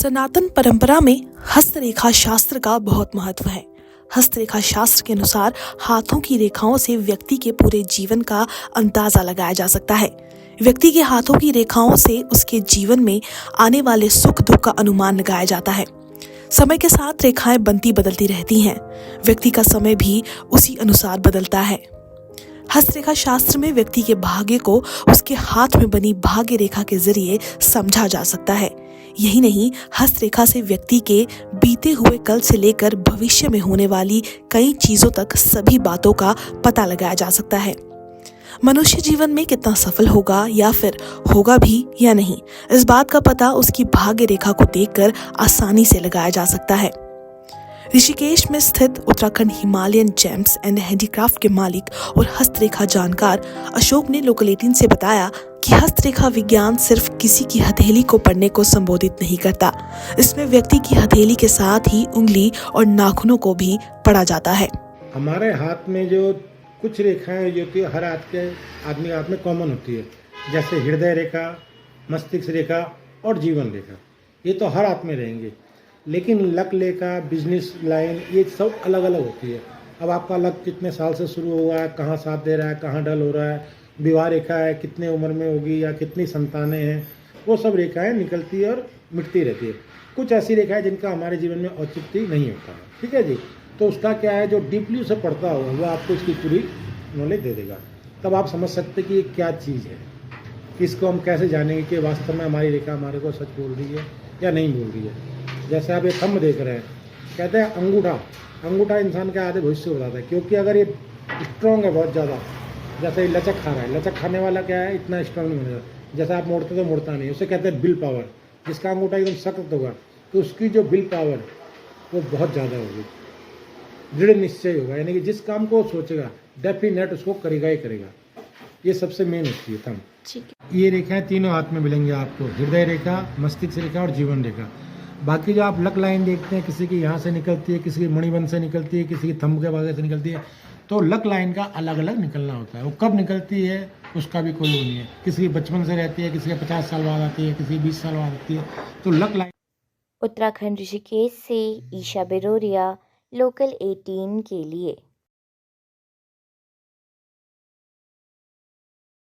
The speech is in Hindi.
सनातन परंपरा में हस्तरेखा शास्त्र का बहुत महत्व है। हस्तरेखा शास्त्र के अनुसार हाथों की रेखाओं से व्यक्ति के पूरे जीवन का अंदाजा लगाया जा सकता है। व्यक्ति के हाथों की रेखाओं से उसके जीवन में आने वाले सुख दुख का अनुमान लगाया जाता है। समय के साथ रेखाएं बनती बदलती रहती हैं। व्यक्ति का समय भी उसी अनुसार बदलता है। हस्तरेखा शास्त्र में व्यक्ति के भाग्य को उसके हाथ में बनी भाग्य रेखा के जरिए समझा जा सकता है। यही नहीं, हस्तरेखा से व्यक्ति के बीते हुए कल से लेकर भविष्य में होने वाली कई चीजों तक सभी बातों का पता लगाया जा सकता है। मनुष्य जीवन में कितना सफल होगा या फिर होगा भी या नहीं, इस बात का पता उसकी भाग्य रेखा को देखकर आसानी से लगाया जा सकता है। ऋषिकेश में स्थित Uttarakhand Himalayan James and handicraft के मालिक और हस्तरेखा जानकार अशोक ने लोकल 18 से बताया कि हस्तरेखा विज्ञान सिर्फ किसी की हथेली को पढ़ने को संबोधित नहीं करता। इसमें व्यक्ति की हथेली के साथ ही उंगली और नाखूनों को भी पढ़ा जाता है। हमारे हाथ में जो कुछ रेखाएं जो होती है हर आदमी के हाथ में कॉमन होती है, जैसे हृदय रेखा, मस्तिष्क रेखा और जीवन रेखा। ये तो हर हाथ में रहेंगे, लेकिन लक रेखा, बिजनेस लाइन, ये सब अलग अलग होती है। अब आपका लक कितने साल से शुरू हुआ है, कहाँ साथ दे रहा है, कहाँ डल हो रहा है, विवाह रेखा है, कितने उम्र में होगी या कितनी संतानें हैं, वो सब रेखाएं निकलती है और मिटती रहती है। कुछ ऐसी रेखाएं जिनका हमारे जीवन में औचित्य नहीं होता है, ठीक है जी। तो उसका क्या है, जो डीपली उसे पढ़ता हो वो आपको इसकी पूरी नॉलेज दे देगा। तब आप समझ सकते कि ये क्या चीज़ है, इसको हम कैसे जानेंगे कि वास्तव में हमारी रेखा हमारे को सच बोल रही है या नहीं बोल रही है। जैसे आप ये थंब देख रहे हैं, कहते हैं अंगूठा इंसान के आधे भविष्य को बताता है, क्योंकि अगर ये स्ट्रॉन्ग है बहुत ज़्यादा, जैसे लचक खा रहा है, लचक खाने वाला क्या है, इतना स्ट्रॉन्ग नहीं बनेगा। जैसे आप मोड़ते तो मुड़ता नहीं, उसे कहते हैं बिल पावर। जिसका अंगूठा एकदम सख्त होगा तो उसकी जो बिल पावर वो बहुत ज़्यादा होगी, दृढ़ निश्चय होगा, यानी कि जिस काम को सोचेगा डेफिनेट उसको करेगा ही करेगा। ये सबसे मेन होती है थंब। ये रेखाएं तीनों हाथ में मिलेंगे आपको, हृदय रेखा, मस्तिष्क रेखा और जीवन रेखा। बाकी जो आप लक लाइन देखते हैं, किसी की यहाँ से निकलती है, किसी की मणिबंध से निकलती है, किसी की थंब के भागे से निकलती है, तो लक लाइन का अलग अलग निकलना होता है। वो कब निकलती है उसका भी कोई वो नहीं है। किसी की बचपन से रहती है, किसी की 50 साल बाद आती है, किसी की 20 साल बाद आती है। तो लक लाइन। उत्तराखंड ऋषिकेश से ईशा बिरोरिया, लोकल 18 के लिए।